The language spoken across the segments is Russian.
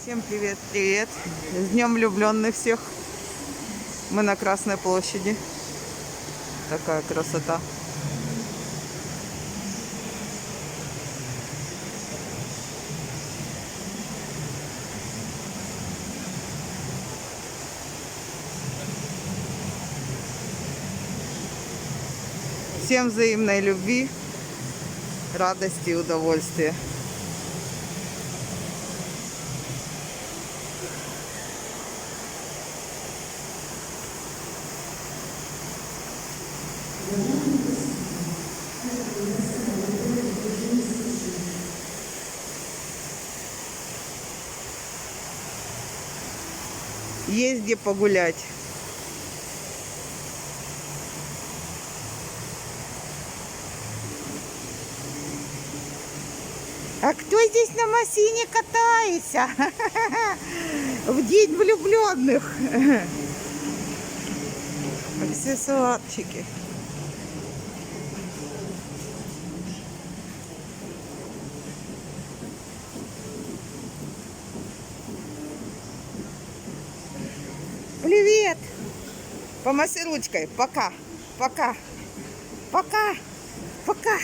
Всем привет, привет. С Днем влюбленных всех. Мы на Красной площади. Такая красота. Всем взаимной любви, радости и удовольствия. Есть где погулять. А кто здесь на машине катается? В день влюбленных. Аксессуарчики. Привет! Помаши ручкой. Пока. Пока. Пока. Пока.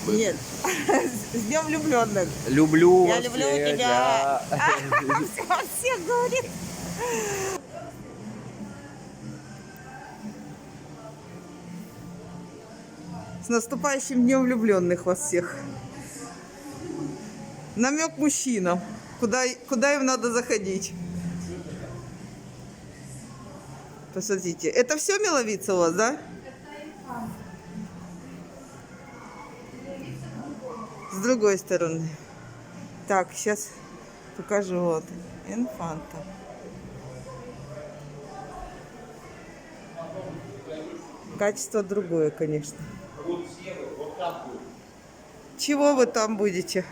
Нет, с Днем влюбленных. Люблю Я вас люблю всех, тебя. да. Всех говорит. С наступающим Днем влюбленных вас всех. Намек мужчинам, куда им надо заходить. Посмотрите, это все меловица у вас, да? С другой стороны. Так, сейчас покажу. Вот. Инфанта. Качество другое, конечно. Чего вы там будете?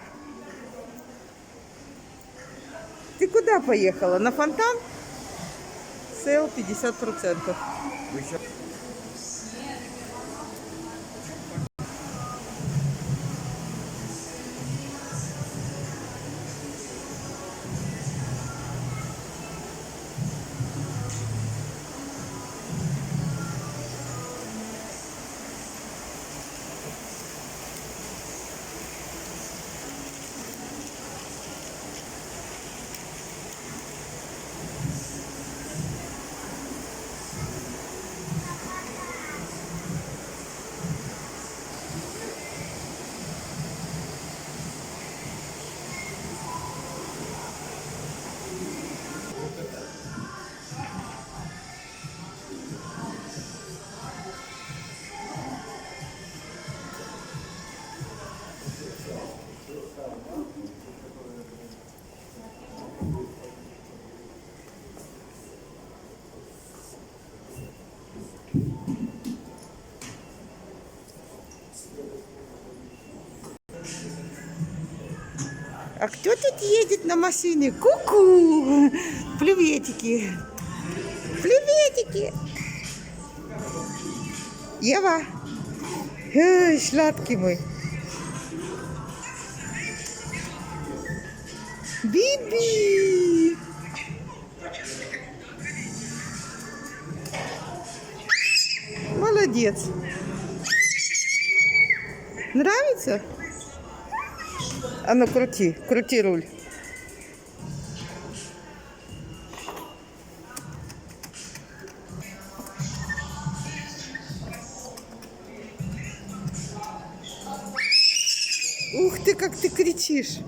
Ты куда поехала? На фонтан? Сейл 50%. А кто тут едет на машине? Ку-ку! Приветики! Приветики! Ева! Эй, сладкий мой! Биби! Молодец! Нравится? А ну крути, крути руль. Ух ты, как ты кричишь.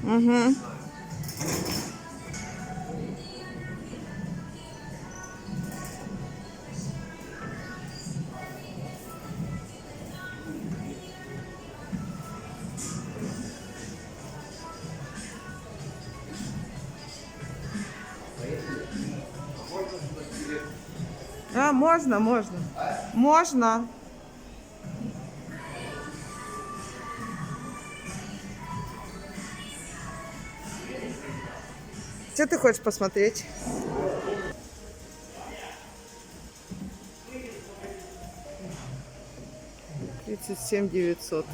Угу. А, можно, можно. Можно. Что ты хочешь посмотреть? $37 900.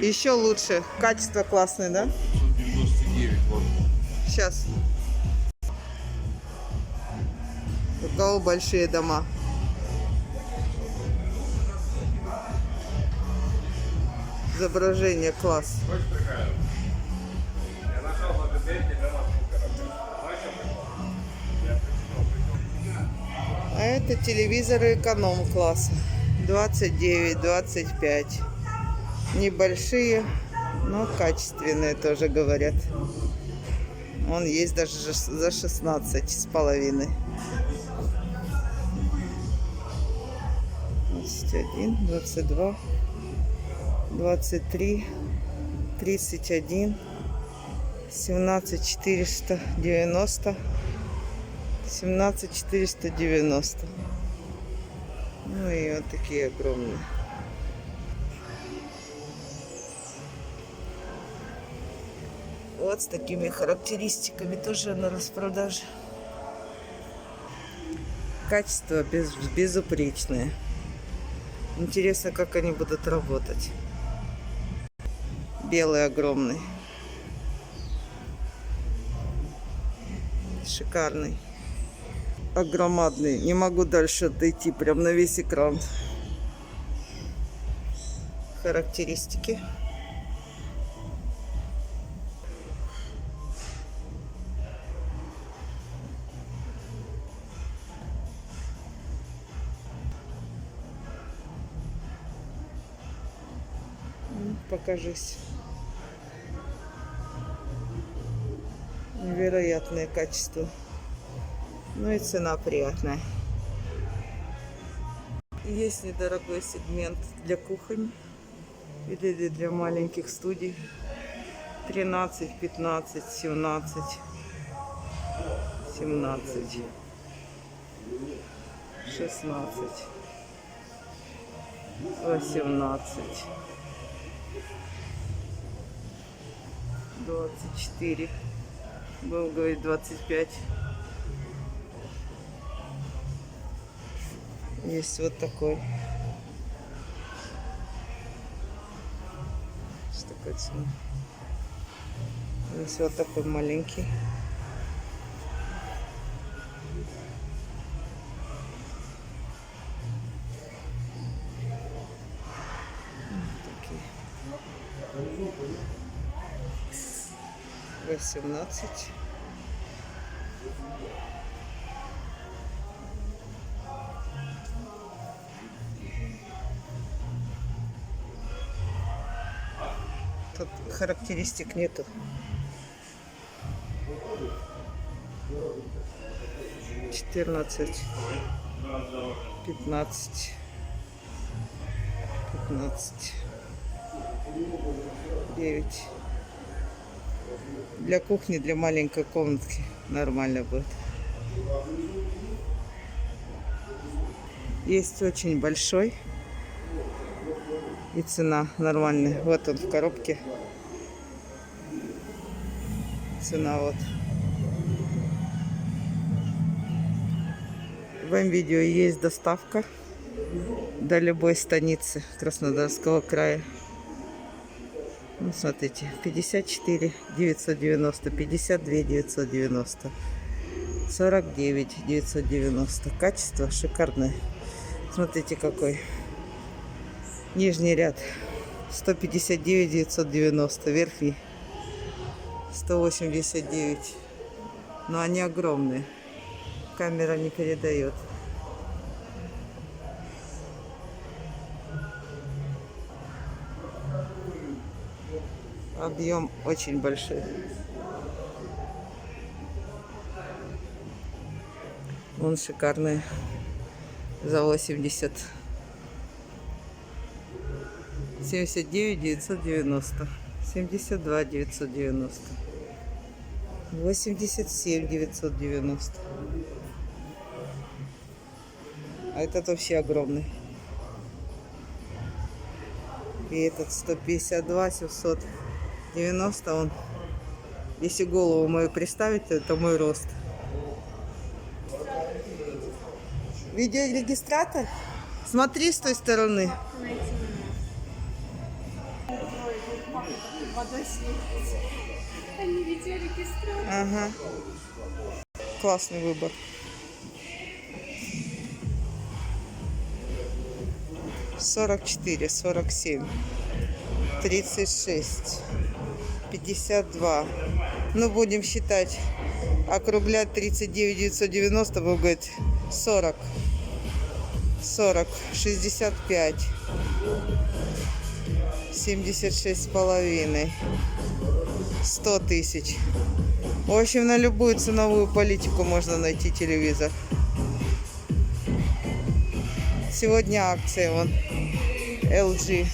Еще лучше. Качество классное, да? 599 вот. Сейчас. У кого большие дома? Изображение класс. А это телевизоры эконом-класса. 29-25. Небольшие, но качественные тоже говорят. Он есть даже за 16,5. 21, 22, 23, 31, 17 490, 17 490. Ну и вот такие огромные. Вот с такими характеристиками тоже на распродаже. Качество безупречное. Интересно, как они будут работать. Белый огромный. Шикарный. Огромадный. Не могу дальше дойти. Прям на весь экран. Характеристики. Покажись. Невероятное качество. Ну и цена приятная. Есть недорогой сегмент для кухонь или для маленьких студий. 13, 15, 17, 17, 16, 18, 24, будем говорить 25. Есть вот такой. Что такое цена? Есть вот такой маленький. Такие. 18. Тут характеристик нету. 14, 15, 15, 9. Для кухни, для маленькой комнатки нормально будет. Есть очень большой. И цена нормальная. Вот он в коробке. Цена вот. В этом видео есть доставка до любой станицы Краснодарского края. Ну, смотрите, 54 990, 52 990, 49 990. Качество шикарное. Смотрите, какой. Нижний ряд 159 990, верхний 189. Но они огромные. Камера не передает. Объем очень большой. Вон шикарные. За 80. 79 990. 72 990. 87 990. А этот вообще огромный. И этот 152 790. Он, если голову мою приставить, то это мой рост. Видеорегистратор? Смотри с той стороны. Водой светится. Они видеорегистратор. Ага. Классный выбор. Сорок 47, 36, 52. Ну, будем считать, округлять 39 990, вы говорите 40, 65, 76 с половиной, 100 тысяч. В общем, на любую ценовую политику можно найти телевизор. Сегодня акция, вон, LG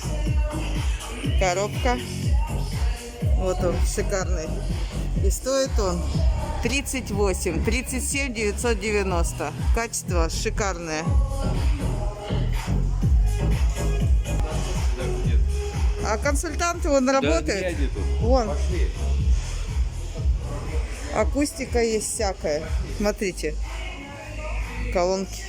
коробка. Вот он, шикарный. И стоит он 37 990. Качество шикарное. А консультант он работает? Вон. Акустика есть всякая. Смотрите. Колонки.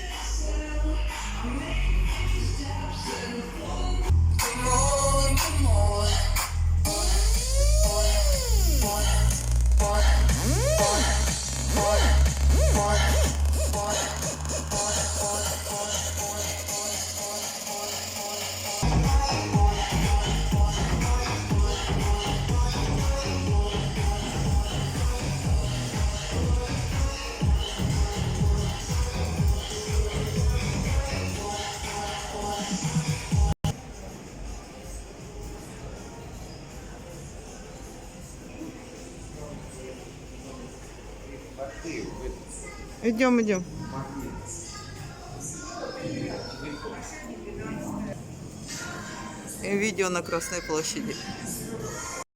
Идем, идем. И видео на Красной площади.